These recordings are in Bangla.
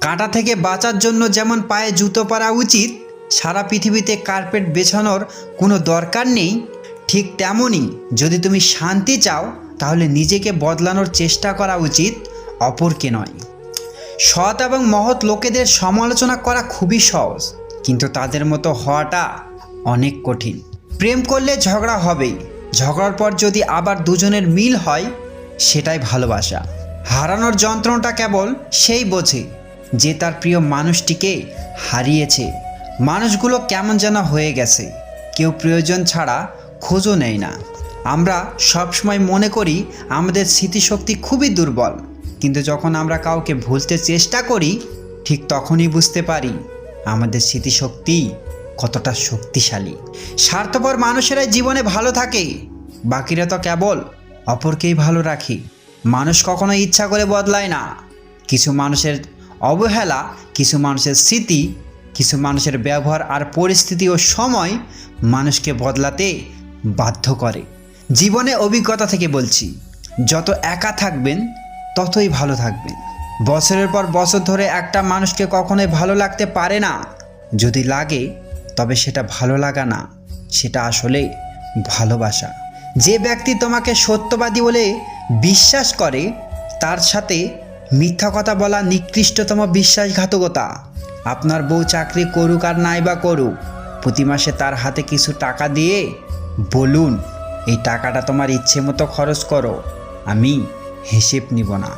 কাঁটা থেকে বাঁচার জন্য যেমন পায়ে জুতো পরা উচিত, সারা পৃথিবীতে কার্পেট বেছানোর কোনো দরকার নেই, ঠিক তেমনই যদি তুমি শান্তি চাও তাহলে নিজেকে বদলানোর চেষ্টা করা উচিত, অপরকে নয়। সৎ এবং মহৎ লোকেদের সমালোচনা করা খুবই সহজ, কিন্তু তাদের মতো হওয়াটা অনেক কঠিন। প্রেম করলে ঝগড়া হবেই, ঝগড়ার পর যদি আবার দুজনের মিল হয় সেটাই ভালোবাসা। হারানোর যন্ত্রণাটা কেবল সেই বোঝে যে তার প্রিয় মানুষটিকে হারিয়েছে। মানুষগুলো কেমন যেন হয়ে গেছে, কেউ প্রয়োজন ছাড়া খোঁজও নেয় না। আমরা সবসময় মনে করি আমাদের স্মৃতিশক্তি খুবই দুর্বল, কিন্তু যখন আমরা কাউকে ভুলতে চেষ্টা করি ঠিক তখনই বুঝতে পারি আমাদের স্মৃতিশক্তি কতটা শক্তিশালী। স্বার্থপর মানুষেরাই জীবনে ভালো থাকে, বাকিরা তো কেবল অপরকেই ভালো রাখে। মানুষ কখনো ইচ্ছা করে বদলায় না। কিছু মানুষের অবহেলা, কিছু মানুষের স্মৃতি, কিছু মানুষের ব্যবহার আর পরিস্থিতি ও সময় মানুষকে বদলাতে বাধ্য করে। জীবনে অভিজ্ঞতা থেকে বলছি, যত একা থাকবেন ততই ভালো থাকবেন। বছরের পর বছর ধরে একটা মানুষকে কখনোই ভালো লাগতে পারে না। যদি লাগে তবে সেটা ভালো লাগা না, সেটা আসলে ভালোবাসা। যে ব্যক্তি তোমাকে সত্যবাদী বলে বিশ্বাস করে তার সাথে মিথ্যা কথা বলা নিকৃষ্টতম বিশ্বাসঘাতকতা। আপনার বউ চাকরি করুক আর নাই বা করুক, প্রতি মাসে তার হাতে কিছু টাকা দিয়ে বলুন, এই টাকাটা তোমার ইচ্ছে মতো খরচ করো, আমি হিসেব নিব না।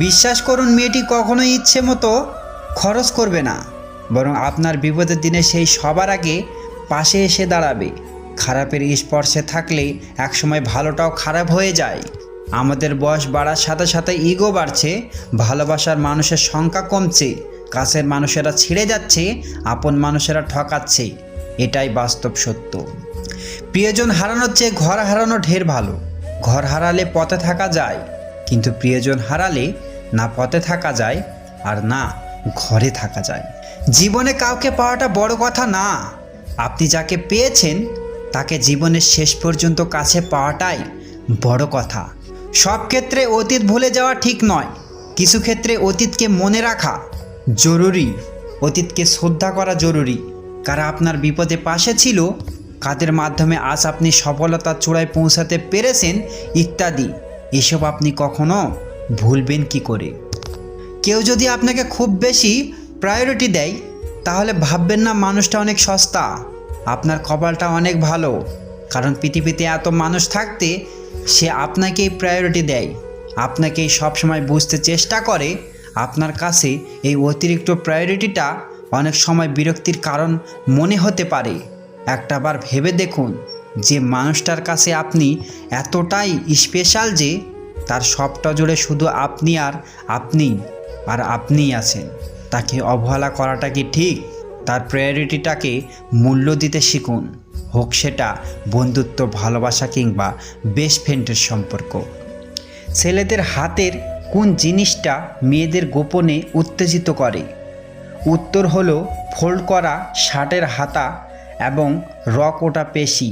বিশ্বাস করুন, মেয়েটি কখনোই ইচ্ছে মতো খরচ করবে না, বরং আপনার বিপদের দিনে সেই সবার আগে পাশে এসে দাঁড়াবে। খারাপের স্পর্শে থাকলে একসময় ভালোটাও খারাপ হয়ে যায়। আমাদের বয়স বাড়ার সাথে সাথে ইগো বাড়ছে, ভালোবাসার মানুষের সংখ্যা কমছে, কাছের মানুষেরা ছিঁড়ে যাচ্ছে, আপন মানুষেরা ঠকাচ্ছে। এটাই বাস্তব সত্য। প্রিয়জন হারানোর চেয়ে ঘর হারানো ঢের ভালো। ঘর হারালে পথে থাকা যায়, কিন্তু প্রিয়জন হারালে না পথে থাকা যায় আর না ঘরে থাকা যায়। জীবনে কাউকে পাওয়াটা বড় কথা না, আপনি যাকে পেয়েছেন তাকে জীবনের শেষ পর্যন্ত কাছে পাওয়াটাই বড় কথা। সব ক্ষেত্রে অতীত ভুলে যাওয়া ঠিক নয়, কিছু ক্ষেত্রে অতীতকে মনে রাখা জরুরি। অতীতকে শ্রদ্ধা করা জরুরি। কারা আপনার বিপদে পাশে ছিল, কাদের মাধ্যমে আজ আপনি সফলতার চূড়ায় পৌঁছাতে পেরেছেন ইত্যাদি, এসব আপনি কখনো ভুলবেন কি করে? কেউ যদি আপনাকে খুব বেশি প্রায়োরিটি দেয় তাহলে ভাববেন না মানুষটা অনেক সস্তা। আপনার কপালটা অনেক ভালো, কারণ পৃথিবীতে এত মানুষ থাকতে সে আপনাকেই প্রায়োরিটি দেয়, আপনাকেই সবসময় বুঝতে চেষ্টা করে। আপনার কাছে এই অতিরিক্ত প্রায়োরিটিটা অনেক সময় বিরক্তির কারণ মনে হতে পারে। একটাবার ভেবে দেখুন যে মানুষটার কাছে আপনি এতটাই স্পেশাল যে তার সবটা জুড়ে শুধু আপনি আর আপনিই আছেন। তাকে অবহেলা করাটা কি ঠিক? তার প্রায়োরিটিটাকে মূল্য দিতে শিখুন, হোক সেটা বন্ধুত্ব, ভালোবাসা কিংবা বেস্ট ফ্রেন্ডের সম্পর্ক। ছেলেদের হাতের কোন জিনিসটা মেয়েদের গোপনে উত্তেজিত করে? উত্তর হলো ফোল্ড করা শার্টের হাতা এবং রক ওটা পেশি।